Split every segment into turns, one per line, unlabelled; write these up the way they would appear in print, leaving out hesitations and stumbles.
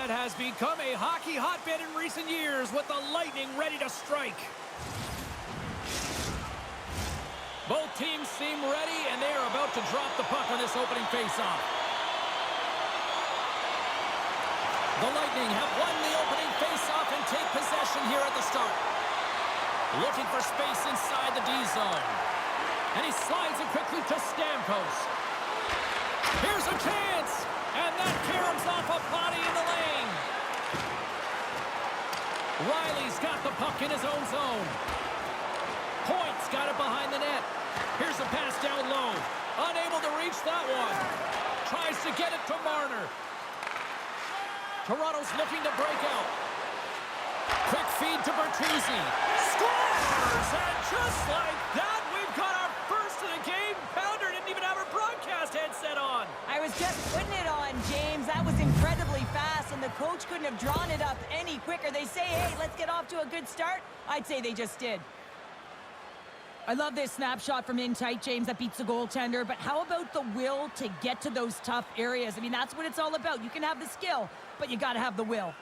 that has become a hockey hotbed in recent years with the Lightning ready to strike. Both teams seem ready, and they are about to drop the puck on this opening faceoff. The Lightning have won the opening faceoff and take possession here at the start. Looking for space inside the D zone. And he slides it quickly to Stamkos. Here's a chance! And that caroms off a body in the lane. Riley's got the puck in his own zone. Point's got it behind the net. Here's a pass down low. Unable to reach that one. Tries to get it to Marner. Toronto's looking to break out. Quick feed to Bertuzzi. Scores! And just like that, we've got our first of the game. Pounder didn't even have her broadcast headset on.
I was just putting it on, James. That was incredibly fast, and the coach couldn't have drawn it up any quicker. They say, hey, let's get off to a good start. I'd say they just did. I love this snapshot from in tight, James. That beats the goaltender. But how about the will to get to those tough areas? I mean, that's what it's all about. You can have the skill, but you got to have the will.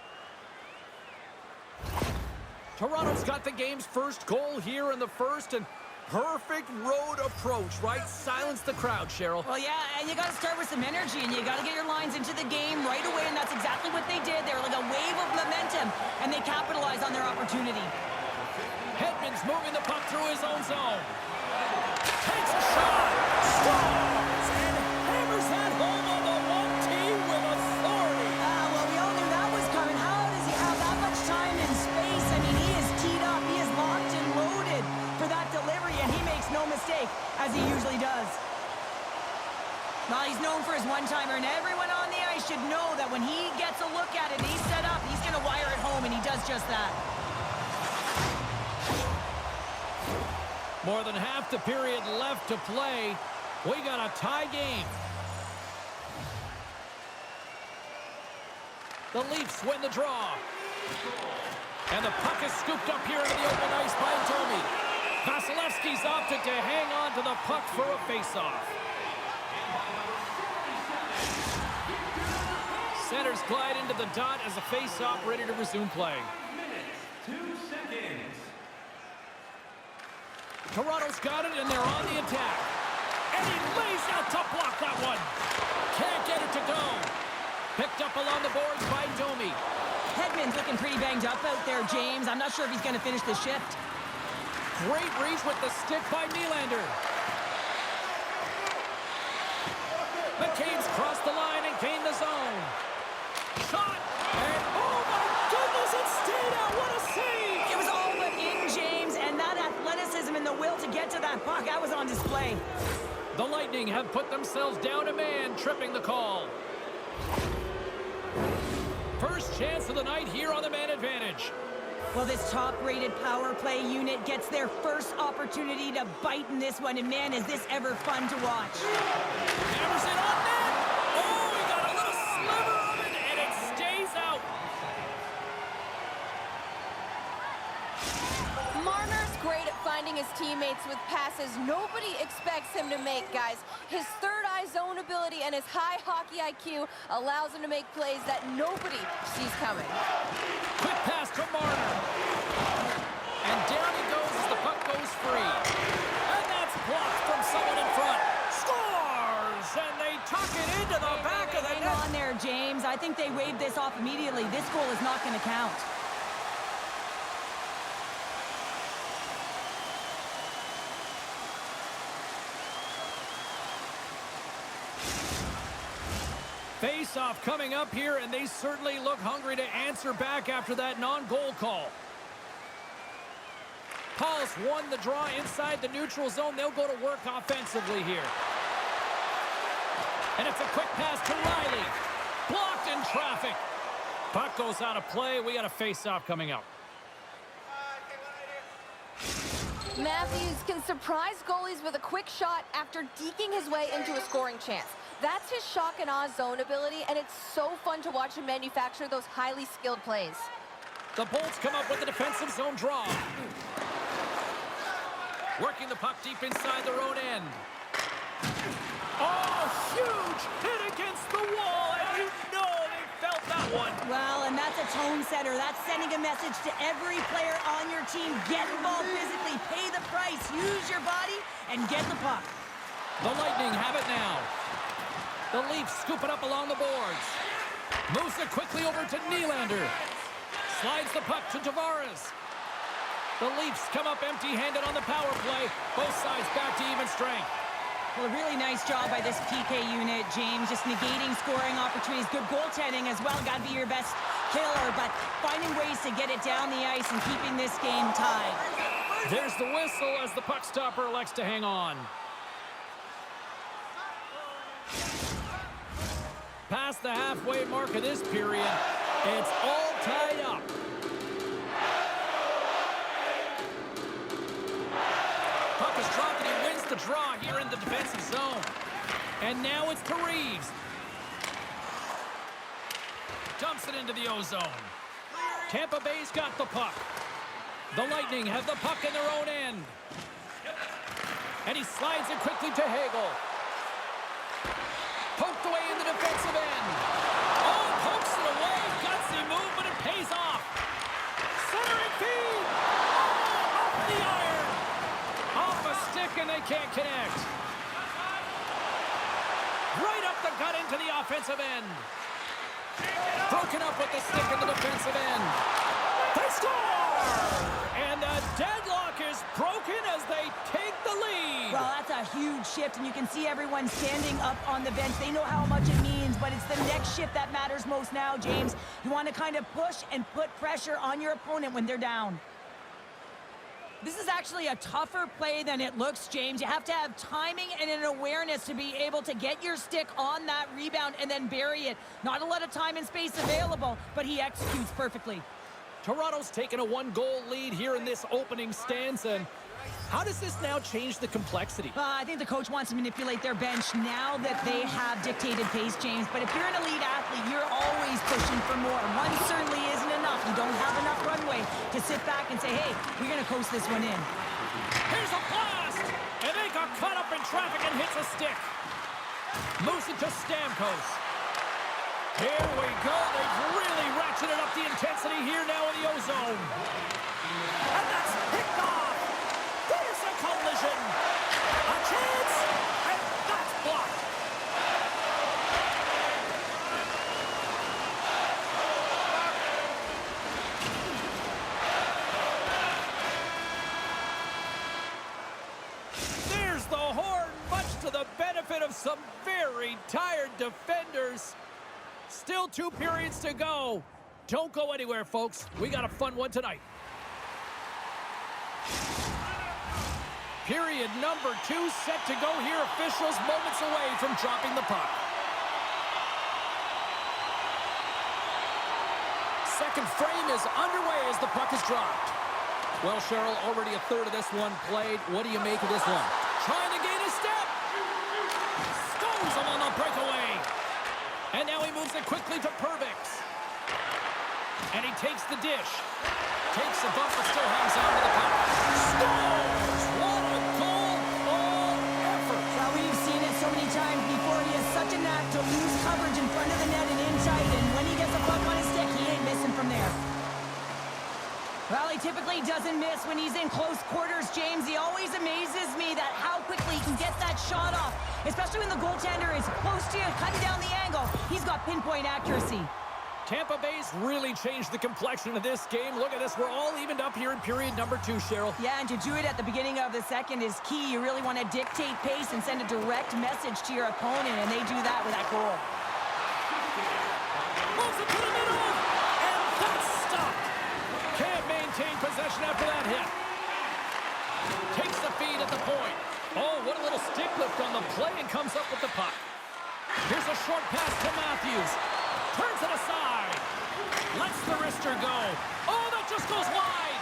Toronto's got the game's first goal here in the first, and perfect road approach, right? Silence the crowd, Cheryl.
Well, yeah, and you got to start with some energy, and you got to get your lines into the game right away, and that's exactly what they did. They were like a wave of momentum, and they capitalized on their opportunity.
Hedman's moving the puck through his own zone. Takes a shot. Scores! And hammers that home on the 1T with authority.
Well, we all knew that was coming. How does he have that much time and space? I mean, he is teed up. He is locked and loaded for that delivery, and he makes no mistake, as he usually does. Well, he's known for his one-timer, and everyone on the ice should know that when he gets a look at it and he's set up, he's going to wire it home, and he does just that.
More than half the period left to play. We got a tie game. The Leafs win the draw. And the puck is scooped up here into the open ice by Domi. Vasilevsky's opted to hang on to the puck for a faceoff. Centers glide into the dot as a faceoff ready to resume play.
2 seconds.
Toronto's got it, and they're on the attack. And he lays out to block that one. Can't get it to go. Picked up along the boards by Domi.
Hedman's looking pretty banged up out there, James. I'm not sure if he's going to finish the shift.
Great reach with the stick by Nylander. McCabe's crossed the line and gained the zone. Shot, and oh my goodness, it stayed out. What a save!
It was all but in, James, and that athleticism and the will to get to that puck, that was on display.
The Lightning have put themselves down a man, tripping the call. First chance of the night here on the man advantage.
Well, this top-rated power play unit gets their first opportunity to bite in this one, and man, is this ever fun to watch.
Hammers it on net. Oh, he got a little sliver of it, and it stays out.
Marner's great at finding his teammates with passes nobody expects him to make, guys. His third-eye zone ability and his high hockey IQ allows him to make plays that nobody sees coming.
Quick pass to Marner. And down he goes as the puck goes free. And that's blocked from someone in front. Scores! And they tuck it into the back of the
Hang
net.
on there, James. I think they waved this off immediately. This goal is not going to count.
Face-off coming up here, and they certainly look hungry to answer back after that non-goal call. Paul's won the draw inside the neutral zone. They'll go to work offensively here. And it's a quick pass to Riley. Blocked in traffic. Puck goes out of play. We got a face-off coming up.
Matthews can surprise goalies with a quick shot after deking his way into a scoring chance. That's his shock and awe zone ability, and it's so fun to watch him manufacture those highly skilled plays.
The Bolts come up with a defensive zone draw. Working the puck deep inside their own end. Oh, huge hit against the wall, and you know they felt that one.
Well, a tone setter. That's sending a message to every player on your team. Get involved physically, pay the price, use your body, and get the puck.
The Lightning have it now. The Leafs scoop it up along the boards. Moves it quickly over to Nylander. Slides the puck to Tavares. The Leafs come up empty-handed on the power play. Both sides back to even strength.
Well, a really nice job by this PK unit, James. Just negating scoring opportunities. Good goaltending as well. Got to be your best killer, but finding ways to get it down the ice and keeping this game tied.
There's the whistle as the puck stopper elects to hang on. Past the halfway mark of this period, it's all tied up. Puck is dropped and he wins the draw here in the defensive zone. And now it's to Reeves. Dumps it into the O-zone. Tampa Bay's got the puck. The Lightning have the puck in their own end. And he slides it quickly to Hagel. Poked away in the defensive end. Oh, pokes it away. Gutsy move, but it pays off. Centering feed. Oh, off the iron. Off a stick, and they can't connect. Right up the gut into the offensive end. Broken up with the stick in the defensive end. They score! And the deadlock is broken as they take the lead.
Well, that's a huge shift, and you can see everyone standing up on the bench. They know how much it means, but it's the next shift that matters most now, James. You want to kind of push and put pressure on your opponent when they're down. This is actually a tougher play than it looks, James. You have to have timing and an awareness to be able to get your stick on that rebound and then bury it. Not a lot of time and space available, but he executes perfectly.
Toronto's taken a one-goal lead here in this opening stanza. How does this now change the complexity?
I think the coach wants to manipulate their bench now that they have dictated pace, James. But if you're an elite athlete, you're always pushing for more. One certainly isn't enough. You don't have enough runway to sit back and say, hey, we're going to coast this one in.
Here's a blast! And they got caught up in traffic and hits a stick. Moves it to Stamkos. Here we go. They've really ratcheted up the intensity here now in the O-zone. And that's picked off. There's a collision. A chance. And that's blocked. There's the horn, much to the benefit of some very tired defenders. Still 2 periods to go. Don't go anywhere, folks. We got a fun one tonight. Period number 2 set to go here. Officials moments away from dropping the puck. Second frame is underway as the puck is dropped. Well, Cheryl, already a third of this one played. What do you make of this one? Trying to gain a step. Stones him on the breakaway. And now he moves it quickly to Perbix. And he takes the dish. Takes the bump, but still hangs on to the puck. Scores! What a goal! All effort!
Well, we've seen it so many times before. He has such a knack to lose coverage in front of the net and inside. And when he gets a puck on his stick, he ain't missing from there. Well, he typically doesn't miss when he's in close quarters, James. He always amazes me that how quickly he can get that shot off, especially when the goaltender is close to you, cutting down the angle. He's got pinpoint accuracy.
Tampa Bay's really changed the complexion of this game. Look at this. We're all evened up here in period number 2, Cheryl.
Yeah, and to do it at the beginning of the second is key. You really want to dictate pace and send a direct message to your opponent, and they do that with that goal.
Moves it to the middle, and that's stopped. Can't maintain possession after that hit. Takes the feed at the point. Oh, what a little stick lift on the play, and comes up with the puck. Here's a short pass to Matthews. Turns it aside. Lets the wrister go. Oh, that just goes wide.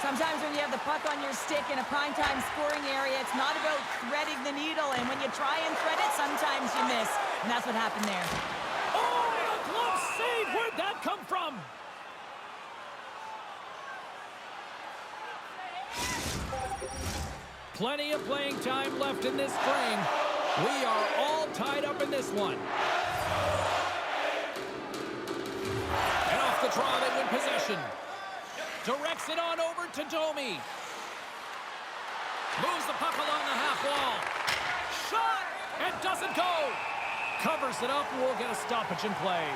Sometimes when you have the puck on your stick in a primetime scoring area, it's not about threading the needle. And when you try and thread it, sometimes you miss. And that's what happened there.
Oh, the glove save. Where'd that come from? Plenty of playing time left in this frame. We are all tied up in this one. And off the draw. They win possession. Directs it on over to Domi. Moves the puck along the half wall. Shot! And doesn't go. Covers it up. We'll get a stoppage in play.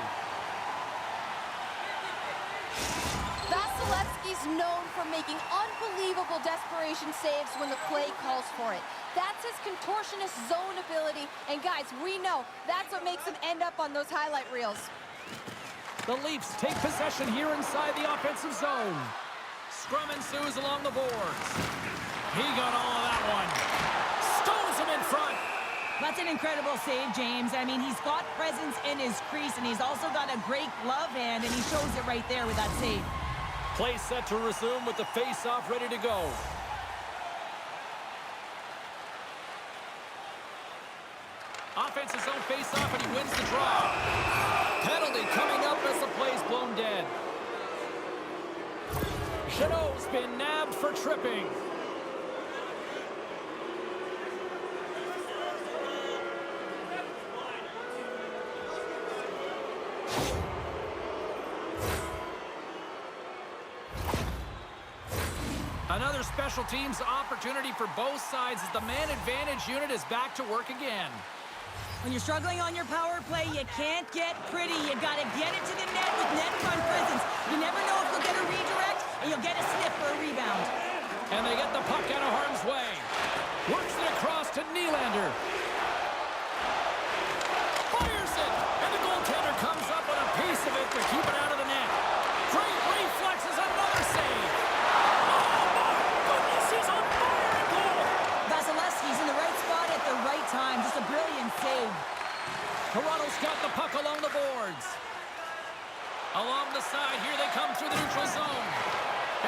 Vasilevsky's known for making unbelievable desperation saves when the play calls for it. That's his contortionist zone ability. And guys, we know that's what makes him end up on those highlight reels.
The Leafs take possession here inside the offensive zone. Scrum ensues along the boards. He got all of that one. Stones him in front.
That's an incredible save, James. I mean, he's got presence in his crease, and he's also got a great glove hand, and he shows it right there with that save.
Play set to resume with the face-off ready to go. Offensive zone face-off, and he wins the draw. Penalty coming up as the play's blown dead. Jeannot's been nabbed for tripping. Another special teams opportunity for both sides as the man advantage unit is back to work again.
When you're struggling on your power play, you can't get pretty. You got to get it to the net with net front presence. You never know if you'll get a redirect, and you'll get a sniff for a rebound.
And they get the puck out of harm's way. Works it across to Nylander. Fires it, and the goaltender comes up with a piece of it to keep it out of the net. Great reflexes, another save.
Vasilevsky's in the right spot at the right time. Just a brilliant save.
Toronto's got the puck along the boards. Along the side, here they come through the neutral zone.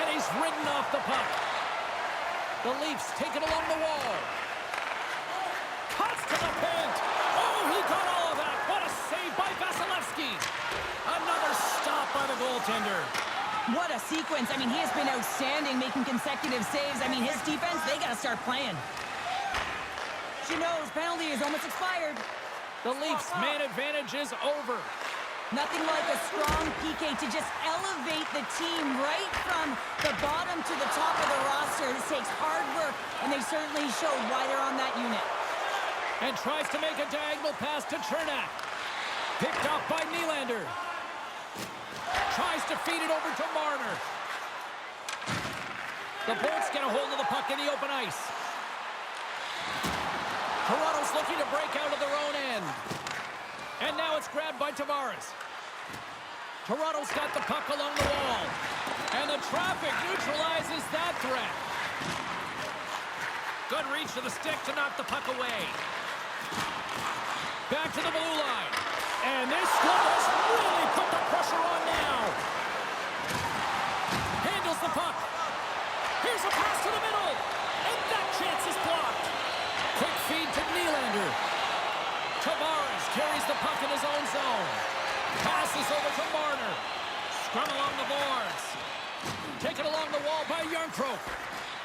And he's ridden off the puck. The Leafs take it along the wall. Cuts to the paint. Oh, he got all of that. What a save by Vasilevsky. Another stop by the goaltender.
What a sequence. I mean, he has been outstanding making consecutive saves. I mean, his defense, they got to start playing. Jeannot's penalty is almost expired.
The Leafs' man advantage is over.
Nothing like a strong PK to just elevate the team right from the bottom to the top of the roster. This takes hard work, and they certainly showed why they're on that unit.
And tries to make a diagonal pass to Chernak. Picked up by Nylander. Tries to feed it over to Marner. The Bolts get a hold of the puck in the open ice. Toronto's looking to break out of their own end. And now it's grabbed by Tavares. Toronto's got the puck along the wall. And the traffic neutralizes that threat. Good reach to the stick to knock the puck away. Back to the blue line. And this squad has really put the pressure on now. Handles the puck. Here's a pass to the middle. And that chance is blocked. Quick feed to Nylander. Tavares carries the puck in his own zone. Passes over to Marner. Scrum along the boards. Taken along the wall by Järnkrok.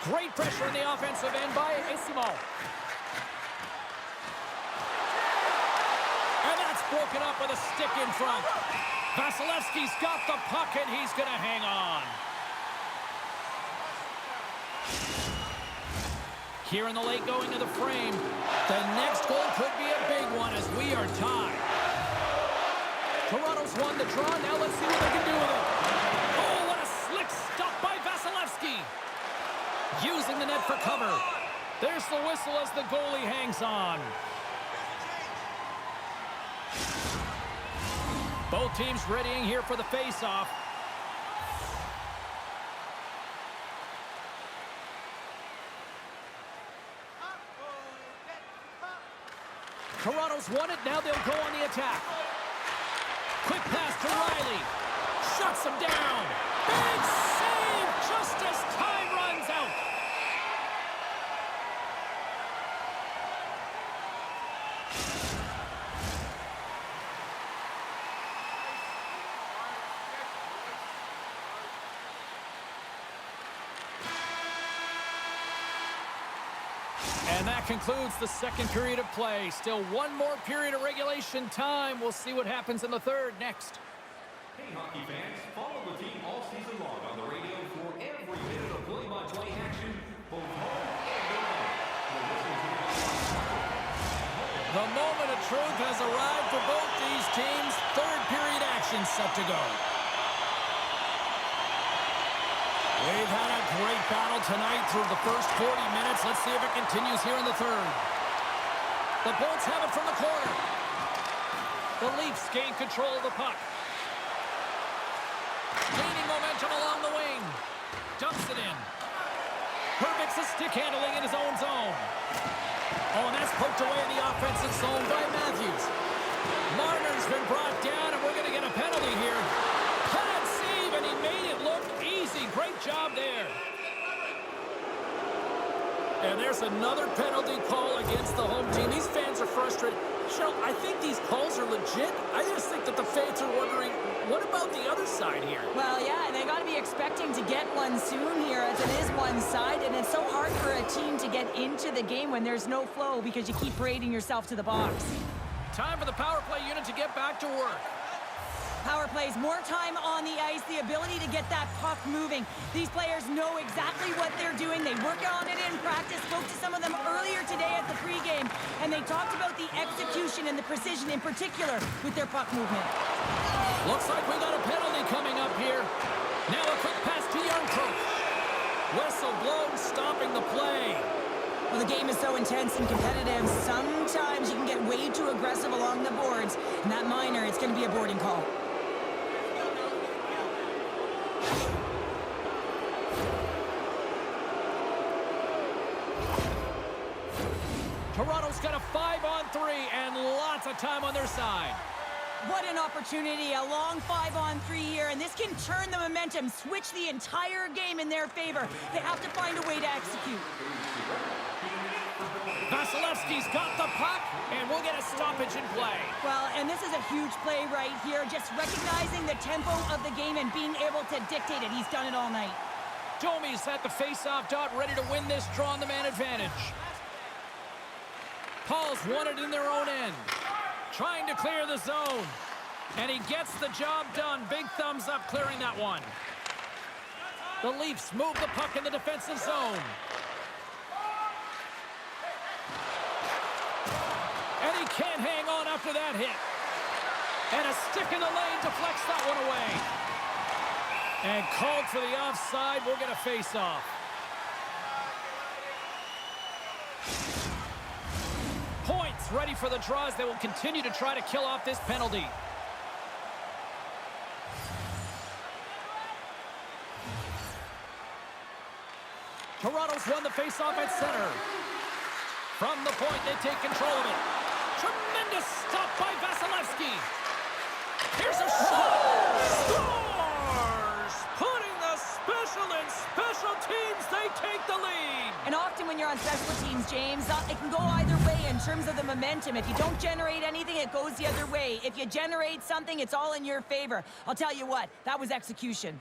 Great pressure in the offensive end by Esimo. And that's broken up with a stick in front. Vasilevsky's got the puck, and he's going to hang on. Here in the late going of the frame, the next goal could be a big one as we are tied. Toronto's won the draw. Now let's see what they can do with it. Oh, what a slick stop by Vasilevsky. Using the net for cover. There's the whistle as the goalie hangs on. Both teams readying here for the face-off. Toronto's won it. Now they'll go on the attack. Quick pass to Riley. Shuts him down. Big save just as time runs out. And that concludes the second period of play. Still one more period of regulation time. We'll see what happens in the third next.
Hey, hockey fans, follow the team all season long on the radio for every minute of play-by-play action, both home and away. You're listening to
The moment of truth has arrived for both these teams. Third period action set to go. We've had a great battle tonight through the first 40 minutes. Let's see if it continues here in the third. The Bolts have it from the corner. The Leafs gain control of the puck. Gaining momentum along the wing. Dumps it in. Perfects the stick handling in his own zone. Oh, and that's poked away in the offensive zone by Matthews. Marner's been brought down, and we're going to get a penalty here. Pad save, and he made it look easy. Great job there. And there's another penalty call against the home team. These fans are frustrated. Cheryl, I think these calls are legit. I just think that the fans are wondering, what about the other side here?
Well, yeah, and they got to be expecting to get one soon here as it is one side, and it's so hard for a team to get into the game when there's no flow because you keep parading yourself to the box.
Time for the power play unit to get back to work.
Power plays, more time on the ice, the ability to get that puck moving. These players know exactly what they're doing. They work on it in practice. Spoke to some of them earlier today at the pregame, and they talked about the execution and the precision in particular with their puck movement.
Looks like we got a penalty coming up here. Now a quick pass to Youngkirk. Whistle blown, stopping the play.
Well, the game is so intense and competitive. Sometimes you can get way too aggressive along the boards. And that minor, it's going to be a boarding call.
Toronto's got a 5-on-3 and lots of time on their side.
What an opportunity, a long 5-on-3 here, and this can turn the momentum, switch the entire game in their favor. They have to find a way to execute.
Vasilevsky's got the puck, and we'll get a stoppage in play.
Well, and this is a huge play right here, just recognizing the tempo of the game and being able to dictate it. He's done it all night.
Domi's at the face-off dot, ready to win this draw on the man advantage. Paul's won it in their own end. Trying to clear the zone. And he gets the job done. Big thumbs up clearing that one. The Leafs move the puck in the defensive zone. And he can't hang on after that hit. And a stick in the lane deflects that one away. And called for the offside. We'll get a face-off. Points ready for the draws. They will continue to try to kill off this penalty. Toronto's won the face-off at center. From the point, they take control of it. Tremendous stop by Vasilevsky. Here's a shot. Scores! Putting the special in special teams. They take the lead.
And often when you're on special teams, James, it can go either way in terms of the momentum. If you don't generate anything, it goes the other way. If you generate something, it's all in your favor. I'll tell you what, that was execution.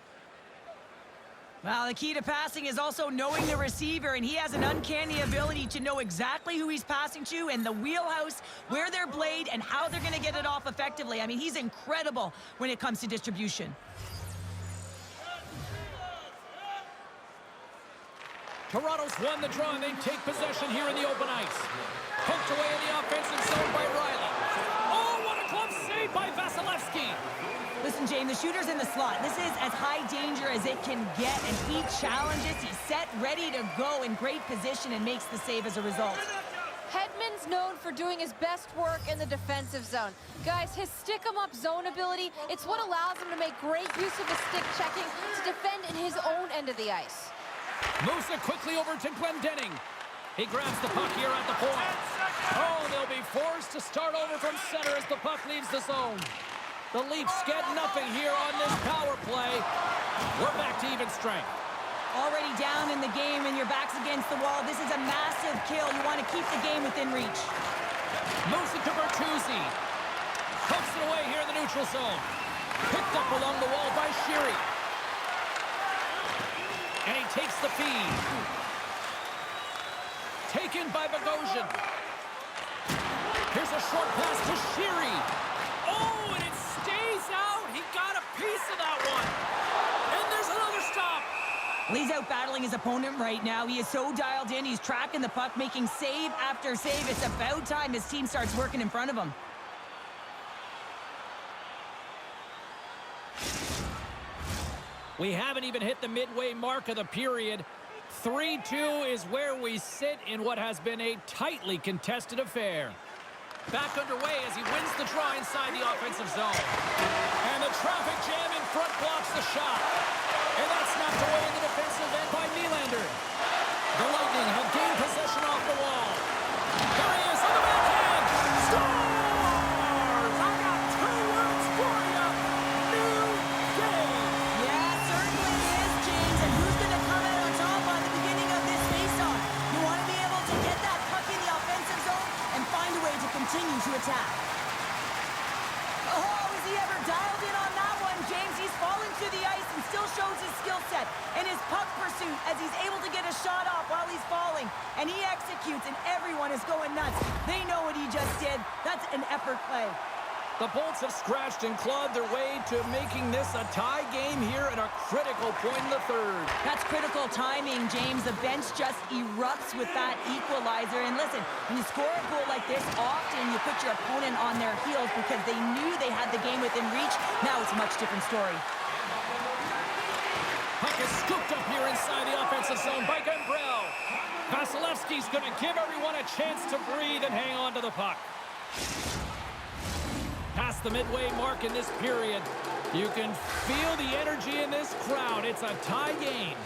Well, the key to passing is also knowing the receiver, and he has an uncanny ability to know exactly who he's passing to and the wheelhouse, where they're played, and how they're going to get it off effectively. I mean, he's incredible when it comes to distribution.
Toronto's won the draw, and they take possession here in the open ice. Poked away in the offensive zone by Riley. Oh, what a glove save by Vasilevsky.
Listen, James, the shooter's in the slot. This is as high danger as it can get, and he challenges. He's set, ready to go in great position and makes the save as a result.
Hedman's known for doing his best work in the defensive zone. Guys, his stick-em-up zone ability, it's what allows him to make great use of his stick checking to defend in his own end of the ice.
Moves it quickly over to Glendening. He grabs the puck here at the point. Oh, they'll be forced to start over from center as the puck leaves the zone. The Leafs get nothing here on this power play. We're back to even strength.
Already down in the game and your back's against the wall. This is a massive kill. You want to keep the game within reach.
Moves it to Bertuzzi. Pokes it away here in the neutral zone. Picked up along the wall by Sheary. And he takes the feed. Taken by Bogosian. Here's a short pass to Sheary. Oh, and it stays out. He got a piece
out-battling his opponent right now. He is so dialed in. He's tracking the puck, making save after save. It's about time his team starts working in front of him.
We haven't even hit the midway mark of the period. 3-2 is where we sit in what has been a tightly contested affair. Back underway as he wins the draw inside the offensive zone. And the traffic jam in front blocks the shot. And that's knocked away in the defensive end by Nylander. The Lightning have gained possession off the wall. There he is on the backhand. Scores! I got 2 words for you. New day.
Yeah, certainly is, James. And who's going to come out on top on the beginning of this faceoff? You want to be able to get that puck in the offensive zone and find a way to continue to attack. Oh, is he ever dialed in on that one, James? He's fallen to the ice and still shows his skill set and his puck pursuit as he's able to get a shot off while he's falling. And he executes, and everyone is going nuts. They know what he just did. That's an effort play.
The Bolts have scratched and clawed their way to making this a tie game here at a critical point in the third.
That's critical timing, James. The bench just erupts with that equalizer. And listen, when you score a goal like this, often you put your opponent on their heels because they knew they had the game within reach. Now it's a much different story.
Puck is scooped up here inside the offensive zone by Gambrell. Vasilevsky's going to give everyone a chance to breathe and hang on to the puck. Past the midway mark in this period. You can feel the energy in this crowd. It's a tie game.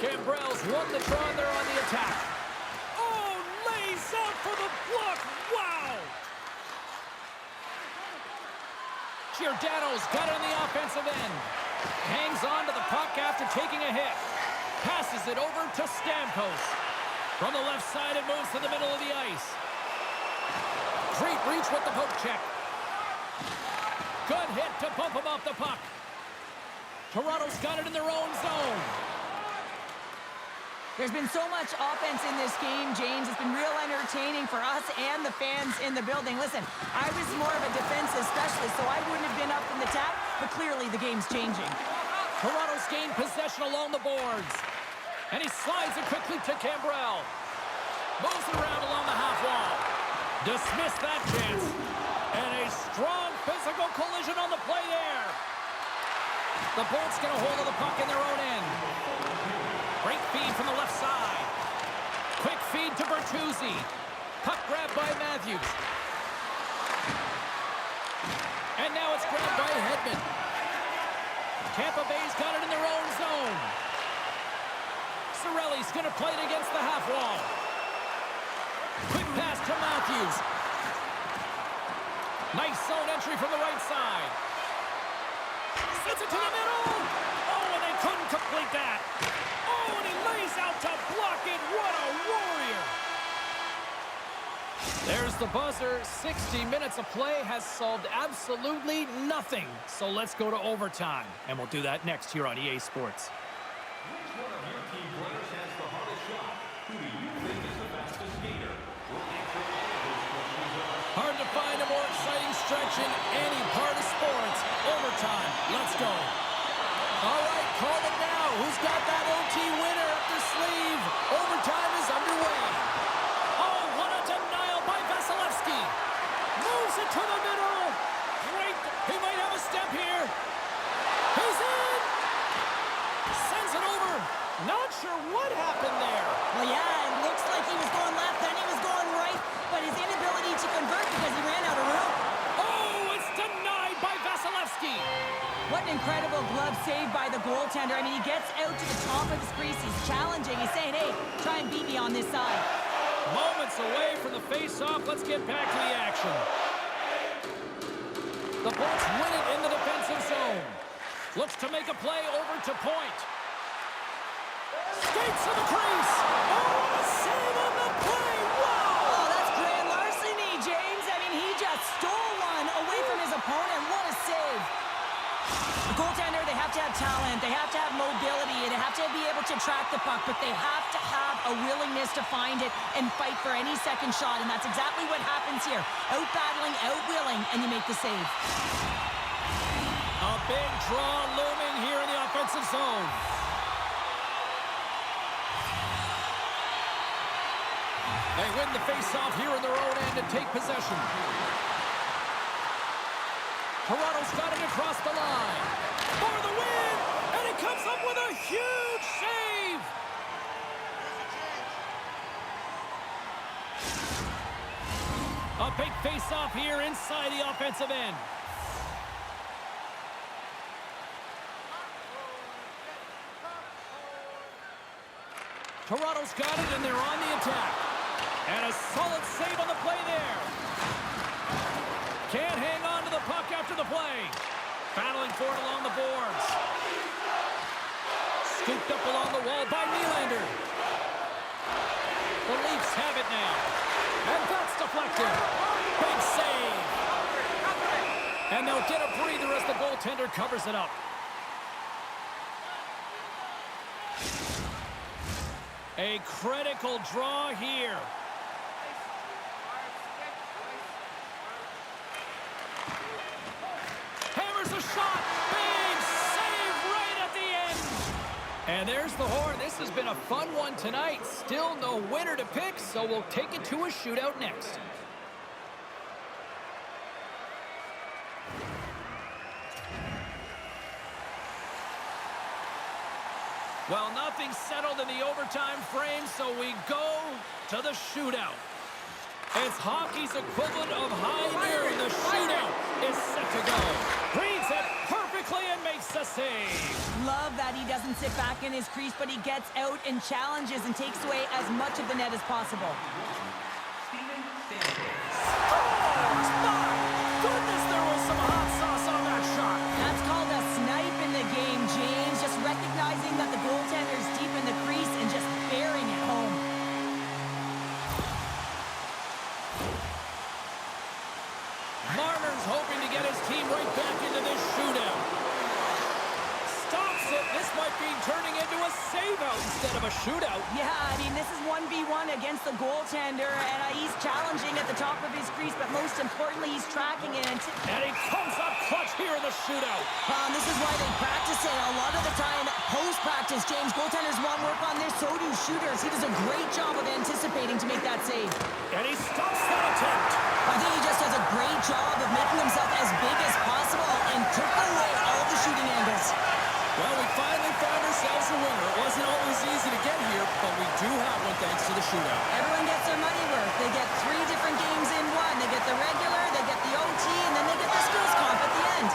Gambrell's won the draw and they're on the attack. Oh, lays out for the block. Wow! Giordano's got it on the offensive end. Hangs on to the puck after taking a hit. Passes it over to Stamkos. From the left side, it moves to the middle of the ice. Great reach with the poke check. Good hit to bump him off the puck. Toronto's got it in their own zone.
There's been so much offense in this game, James. It's been real entertaining for us and the fans in the building. Listen, I was more of a defensive specialist, so I wouldn't have been up in the tap, but clearly the game's changing.
Toronto's gained possession along the boards. And he slides it quickly to Gambrell. Moves it around along the half wall. Dismissed that chance. And a strong physical collision on the play there. The Bolts get a hold of the puck in their own end. Great feed from the left side. Quick feed to Bertuzzi. Puck grabbed by Matthews. And now it's grabbed by Hedman. Tampa Bay's got it in their own zone. Cirelli's going to play it against the half wall. Quick pass to Matthews. Nice zone entry from the right side. Sends it to the middle. Oh, and they couldn't complete that. Oh, and he lays out to block it. What a warrior. There's the buzzer. 60 minutes of play has solved absolutely nothing. So let's go to overtime. And we'll do that next here on EA Sports.
Which one of your team players has the hardest shot? Who do you think is the fastest skater? We'll answer all of those questions.
Hard to find a more exciting stretch in any part of sports. Overtime. Let's go. All right, call it now. Who's got that OT winner up their sleeve? Overtime is underway. Oh, what a denial by Vasilevsky. Moves it to the middle. Great. He might have a step here. He's in. Sends it over. Not sure what happened there.
Well, yeah, it looks like he was going left, then he was going right, but his inability to convert because he ran out of room.
Oh, it's denied by Vasilevsky.
What an incredible glove save by the goaltender. I mean, he gets out to the top of his crease. He's challenging. He's saying, hey, try and beat me on this side.
Moments away from the face-off. Let's get back to the action. The Bolts win it in the defensive zone. Looks to make a play over to point. Skates to the crease. Oh, a save on the play. Wow!
Oh, that's grand larceny, James. I mean, he just stole one away from his opponent. What a save. The goaltender, they have to have talent. They have to have mobility. They have to be able to track the puck, but they have to have a willingness to find it and fight for any second shot, and that's exactly what happens here. Out-battling, out-willing, and you make the save.
A big draw looming here in the offensive zone. They win the face-off here in their own end and take possession. Toronto's got it across the line. For the win! And he comes up with a huge save! A big face-off here inside the offensive end. Toronto's got it, and they're on the attack. And a solid save on the play there. Can't hang on to the puck after the play. Battling for it along the boards. Scooped up along the wall by Nylander. The Leafs have it now. And that's deflected. Big save. And they'll get a breather as the goaltender covers it up. A critical draw here. Hammers a shot. Big save right at the end. And there's the horn. This has been a fun one tonight. Still no winner to pick, so we'll take it to a shootout next. Well, nothing settled in the overtime frame, so we go to the shootout. It's hockey's equivalent of high noon. The shootout is set to go. Reads it perfectly and makes the save.
Love that he doesn't sit back in his crease, but he gets out and challenges and takes away as much of the net as possible.
Goodness, there was some hot sauce on that shot.
That's called a snipe in the game, James. Just recognizing that the goaltender's deep in the crease and just bearing it home.
Marner's hoping to get his team right back into this shootout. Stops it. This might be turning into a save-out instead of a shootout.
Yeah, I mean, this is 1v1 against the goaltender, and he's challenging at the top of his crease, but most importantly, he's tracking it.
And he comes up clutch here in the shootout.
This is why they practice it. A lot of the time, post-practice, James, goaltenders want work on this, so do shooters. He does a great job of anticipating to make that save.
And he stops that attempt.
I think he just does a great job of making himself as big as possible and took away all the shooting angles.
Well, we finally found ourselves a winner. It wasn't always easy to get here, but we do have one thanks to the shootout.
Everyone gets their money worth. They get 3 different games in one. They get the regular, they get the OT, and then they get the skills comp at the end.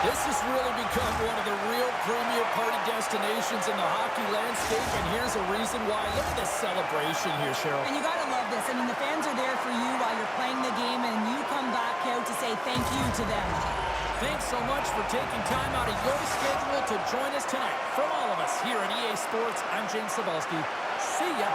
This has really become one of the real premier party destinations in the hockey landscape, and here's a reason why. Look at this celebration here, Cheryl.
And you gotta love this. I mean, the fans are there for you while you're playing the game, and you come back out to say thank you to them.
Thanks so much for taking time out of your schedule to join us tonight. From all of us here at EA Sports, I'm James Cebulski. See ya.